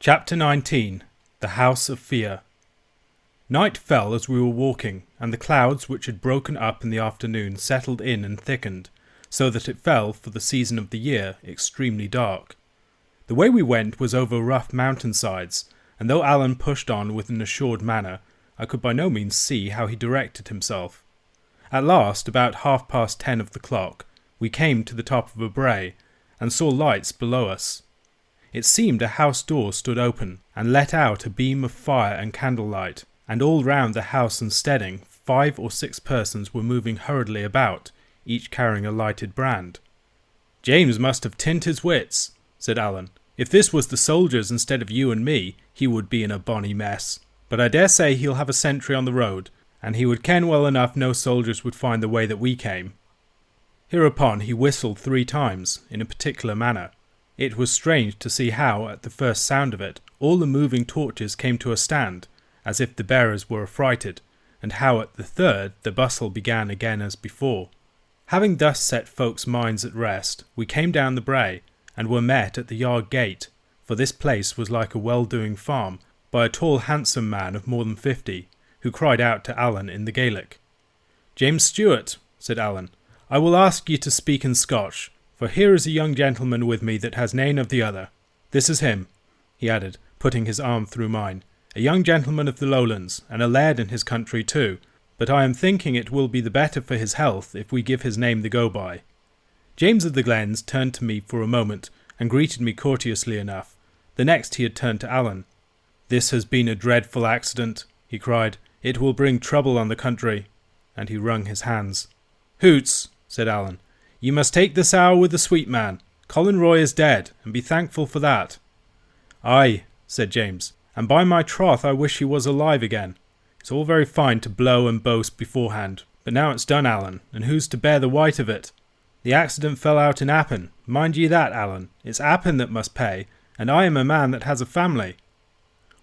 Chapter 19. The House of Fear. Night fell as we were walking, and the clouds which had broken up in the afternoon settled in and thickened, so that it fell, for the season of the year, extremely dark. The way we went was over rough mountain-sides, and though Alan pushed on with an assured manner, I could by no means see how he directed himself. At last, about 10:30 of the clock, we came to the top of a brae, and saw lights below us. It seemed a house door stood open, and let out a beam of fire and candlelight, and all round the house and steading 5 or 6 persons were moving hurriedly about, each carrying a lighted brand. "James must have tint his wits," said Alan. "If this was the soldiers instead of you and me, he would be in a bonny mess. But I dare say he'll have a sentry on the road, and he would ken well enough no soldiers would find the way that we came." Hereupon he whistled 3 times, in a particular manner. It was strange to see how, at the first sound of it, all the moving torches came to a stand, as if the bearers were affrighted, and how at the third the bustle began again as before. Having thus set folks' minds at rest, we came down the brae, and were met at the yard gate, for this place was like a well-doing farm, by a tall handsome man of more than 50, who cried out to Alan in the Gaelic. "James Stewart," said Alan, "I will ask ye to speak in Scotch, for here is a young gentleman with me that has nane of the other. This is him," he added, putting his arm through mine, "a young gentleman of the Lowlands, and a laird in his country too, but I am thinking it will be the better for his health if we give his name the go-by." James of the Glens turned to me for a moment, and greeted me courteously enough. The next he had turned to Alan. "This has been a dreadful accident," he cried. "It will bring trouble on the country," and he wrung his hands. "Hoots," said Alan, "ye must take this hour with the sweet man. Colin Roy is dead, and be thankful for that." "Aye," said James, "and by my troth I wish he was alive again. It's all very fine to blow and boast beforehand, but now it's done, Alan, and who's to bear the weight of it? The accident fell out in Appin. Mind ye that, Alan. It's Appin that must pay, and I am a man that has a family."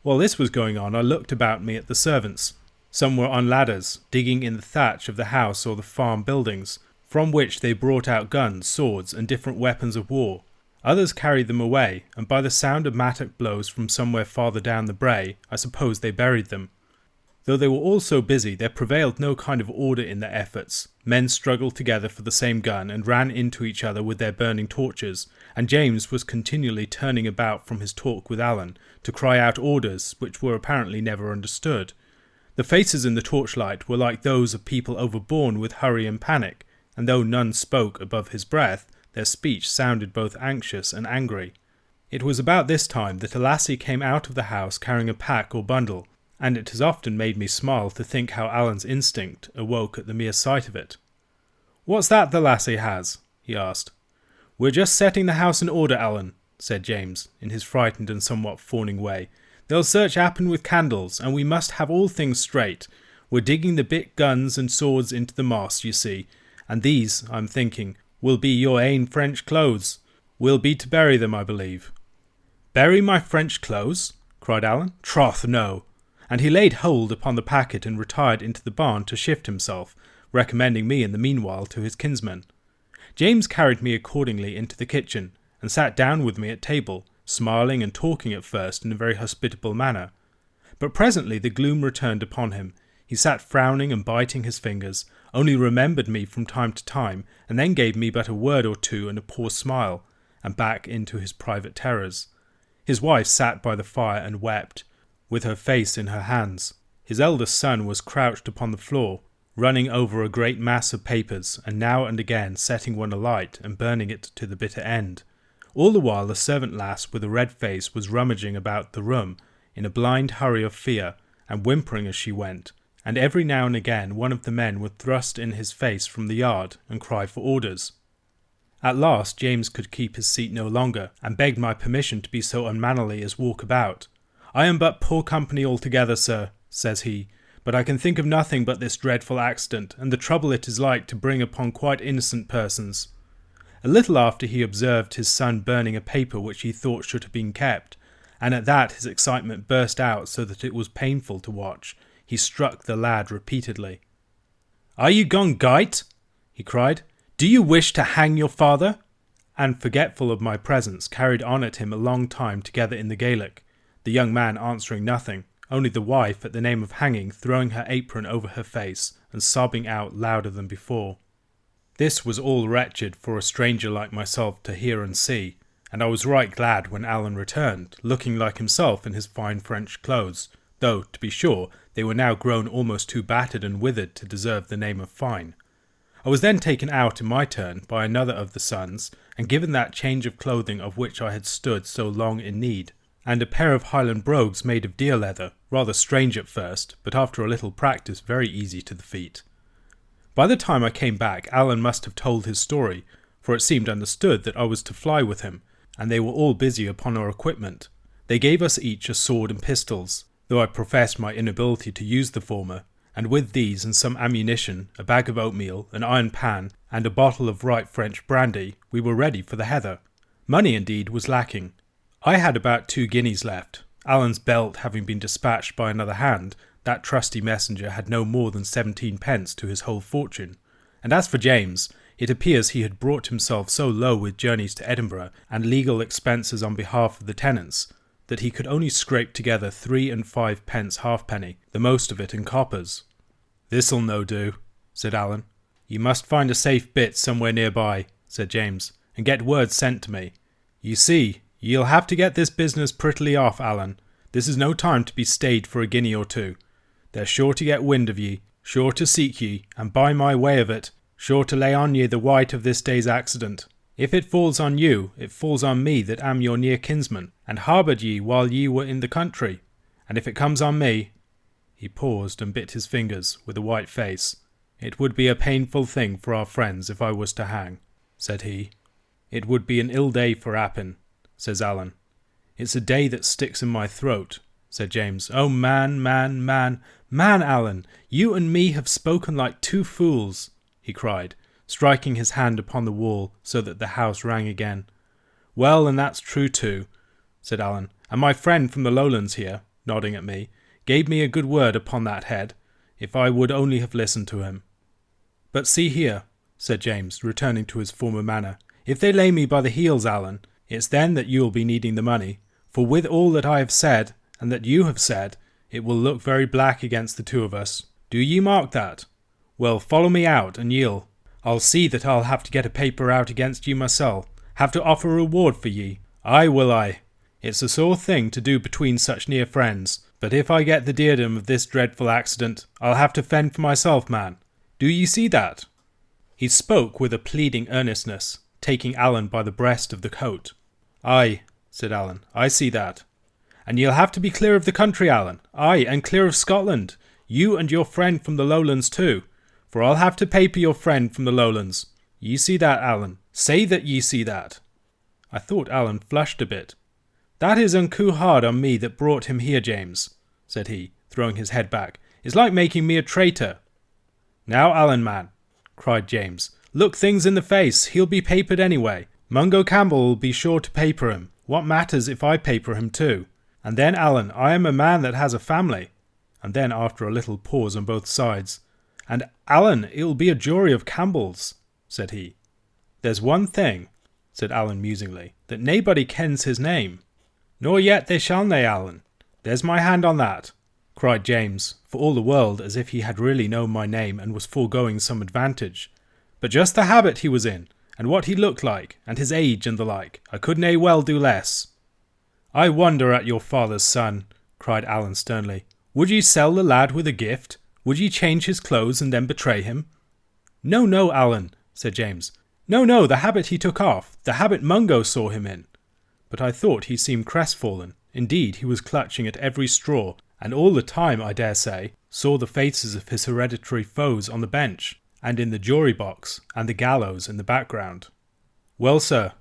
While this was going on, I looked about me at the servants. Some were on ladders, digging in the thatch of the house or the farm buildings, from which they brought out guns, swords, and different weapons of war. Others carried them away, and by the sound of mattock blows from somewhere farther down the brae, I suppose they buried them. Though they were all so busy, there prevailed no kind of order in their efforts. Men struggled together for the same gun, and ran into each other with their burning torches, and James was continually turning about from his talk with Alan, to cry out orders which were apparently never understood. The faces in the torchlight were like those of people overborne with hurry and panic, and though none spoke above his breath, their speech sounded both anxious and angry. It was about this time that a lassie came out of the house carrying a pack or bundle, and it has often made me smile to think how Alan's instinct awoke at the mere sight of it. "What's that the lassie has?" he asked. "We're just setting the house in order, Alan," said James, in his frightened and somewhat fawning way. "They'll search Appin with candles, and we must have all things straight. We're digging the big guns and swords into the moss, you see, and these, I'm thinking, will be your ain French clothes. We'll be to bury them, I believe." "Bury my French clothes?" cried Alan. "Troth, no." And he laid hold upon the packet and retired into the barn to shift himself, recommending me in the meanwhile to his kinsman. James carried me accordingly into the kitchen, and sat down with me at table, smiling and talking at first in a very hospitable manner. But presently the gloom returned upon him. He sat frowning and biting his fingers, only remembered me from time to time, and then gave me but a word or two and a poor smile, and back into his private terrors. His wife sat by the fire and wept, with her face in her hands. His eldest son was crouched upon the floor, running over a great mass of papers, and now and again setting one alight and burning it to the bitter end. All the while the servant lass with a red face was rummaging about the room in a blind hurry of fear, and whimpering as she went, and every now and again one of the men would thrust in his face from the yard and cry for orders. At last James could keep his seat no longer, and begged my permission to be so unmannerly as walk about. "I am but poor company altogether, sir," says he, "but I can think of nothing but this dreadful accident, and the trouble it is like to bring upon quite innocent persons." A little after he observed his son burning a paper which he thought should have been kept, and at that his excitement burst out so that it was painful to watch. He struck the lad repeatedly. "Are you gone gite?" he cried. "Do you wish to hang your father?" And forgetful of my presence, carried on at him a long time together in the Gaelic. the young man answering nothing, only the wife at the name of hanging throwing her apron over her face and sobbing out louder than before. This was all wretched for a stranger like myself to hear and see, and I was right glad when Alan returned, looking like himself in his fine French clothes, though, to be sure, they were now grown almost too battered and withered to deserve the name of fine. I was then taken out in my turn by another of the sons, and given that change of clothing of which I had stood so long in need, and a pair of Highland brogues made of deer leather, rather strange at first, but after a little practice very easy to the feet. By the time I came back, Alan must have told his story, for it seemed understood that I was to fly with him, and they were all busy upon our equipment. They gave us each a sword and pistols, though I professed my inability to use the former, and with these and some ammunition, a bag of oatmeal, an iron pan, and a bottle of right French brandy, we were ready for the heather. Money, indeed, was lacking. I had about 2 guineas left. Alan's belt having been dispatched by another hand, that trusty messenger had no more than 17 pence to his whole fortune. And as for James, it appears he had brought himself so low with journeys to Edinburgh and legal expenses on behalf of the tenants, that he could only scrape together 3 and 5 pence halfpenny, the most of it in coppers. "This'll no do," said Alan. "You must find a safe bit somewhere nearby," said James, "and get word sent to me. You see, ye'll have to get this business prettily off, Alan. This is no time to be stayed for a guinea or two. They're sure to get wind of ye, sure to seek ye, and by my way of it, sure to lay on ye the white of this day's accident. If it falls on you, it falls on me that am your near kinsman, and harboured ye while ye were in the country. And if it comes on me—" He paused and bit his fingers, with a white face. "It would be a painful thing for our friends if I was to hang," said he. "It would be an ill day for Appin," says Alan. "It's a day that sticks in my throat," said James. "Oh, man, man, man, man, Alan, you and me have spoken like two fools," he cried, striking his hand upon the wall so that the house rang again. "Well, and that's true too," said Alan, "and my friend from the Lowlands here," nodding at me, "gave me a good word upon that head, if I would only have listened to him. But see here," said James, returning to his former manner, "if they lay me by the heels, Alan, it's then that you'll be needing the money, for with all that I have said, and that you have said, it will look very black against the two of us. Do ye mark that? Well, follow me out, and I'll see that I'll have to get a paper out against ye myself, have to offer a reward for ye. Aye, will I. It's a sore thing to do between such near friends, but if I get the deardom of this dreadful accident, I'll have to fend for myself, man. Do ye see that?" He spoke with a pleading earnestness, taking Alan by the breast of the coat. "Aye," said Alan, "I see that. And ye'll have to be clear of the country, Alan. Aye, and clear of Scotland. You and your friend from the Lowlands too. For I'll have to paper your friend from the Lowlands. Ye see that, Alan? Say that ye see that." I thought Alan flushed a bit. "That is uncouth hard on me that brought him here, James," said he, throwing his head back. "It's like making me a traitor." "Now, Alan, man," cried James, "look things in the face. He'll be papered anyway. Mungo Campbell will be sure to paper him. What matters if I paper him too? And then, Alan, I am a man that has a family." And then, after a little pause on both sides, "And, Alan, it'll be a jury of Campbells," said he. "There's one thing," said Alan musingly, "that naebody kens his name." "Nor yet they shall nae, Alan. There's my hand on that," cried James, for all the world as if he had really known my name and was foregoing some advantage. "But just the habit he was in, and what he looked like, and his age and the like, I could nae well do less." "I wonder at your father's son," cried Alan sternly. "Would ye sell the lad with a gift? Would ye change his clothes and then betray him?" "No, no, Alan," said James. "No, the habit he took off, the habit Mungo saw him in." But I thought he seemed crestfallen. Indeed, he was clutching at every straw, and all the time, I dare say, saw the faces of his hereditary foes on the bench, and in the jury box, and the gallows in the background. "Well, sir,"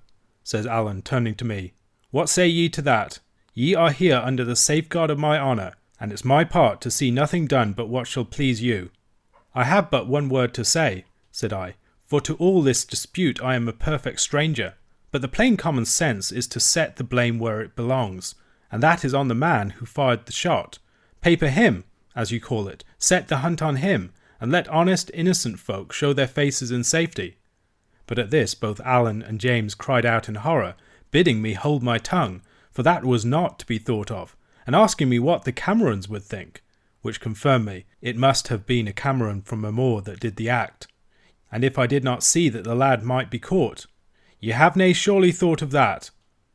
says Alan, turning to me, "what say ye to that? Ye are here under the safeguard of my honour, and it's my part to see nothing done but what shall please you." "I have but one word to say," said I, "for to all this dispute I am a perfect stranger, but the plain common sense is to set the blame where it belongs, and that is on the man who fired the shot. Paper him, as you call it, set the hunt on him, and let honest, innocent folk show their faces in safety." But at this both Alan and James cried out in horror, bidding me hold my tongue, for that was not to be thought of, and asking me what the Camerons would think, which confirmed me it must have been a Cameron from a moor that did the act, and if I did not see that the lad might be caught. "Ye have nae surely thought of that,"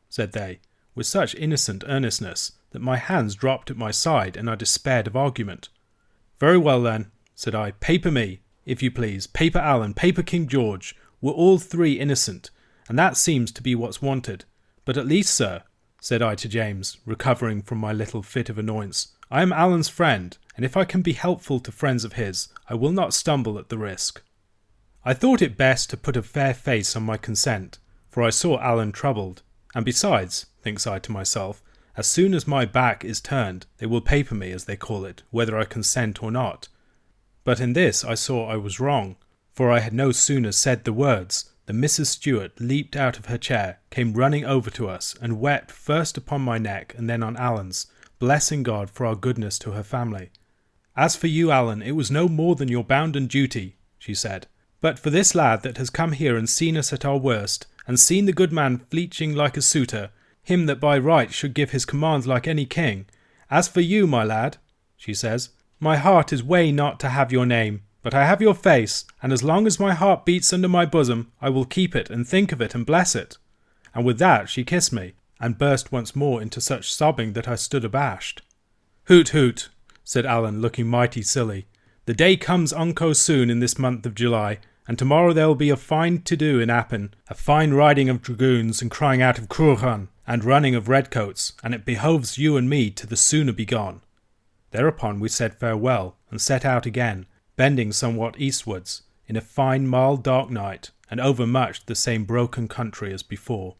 said they, with such innocent earnestness that my hands dropped at my side and I despaired of argument. "Very well then," said I, "paper me, if you please, paper Alan, paper King George. We're all three innocent, and that seems to be what's wanted. But at least, sir," said I to James, recovering from my little fit of annoyance, "I am Alan's friend, and if I can be helpful to friends of his, I will not stumble at the risk." I thought it best to put a fair face on my consent, for I saw Alan troubled, and besides, thinks I to myself, as soon as my back is turned, they will paper me, as they call it, whether I consent or not. But in this I saw I was wrong, for I had no sooner said the words than Mrs. Stewart leaped out of her chair, came running over to us, and wept first upon my neck and then on Alan's, blessing God for our goodness to her family. "As for you, Alan, it was no more than your bounden duty," she said. "But for this lad that has come here and seen us at our worst, and seen the good man fleeching like a suitor, him that by right should give his commands like any king. As for you, my lad," she says, "my heart is way not to have your name, but I have your face, and as long as my heart beats under my bosom, I will keep it and think of it and bless it." And with that she kissed me, and burst once more into such sobbing that I stood abashed. "Hoot, hoot," said Alan, looking mighty silly. "The day comes unco soon in this month of July, and tomorrow there will be a fine to-do in Appin, a fine riding of dragoons and crying out of Cruachan, and running of redcoats, and it behoves you and me to the sooner be gone." Thereupon we said farewell, and set out again, bending somewhat eastwards, in a fine mild dark night, and over much the same broken country as before.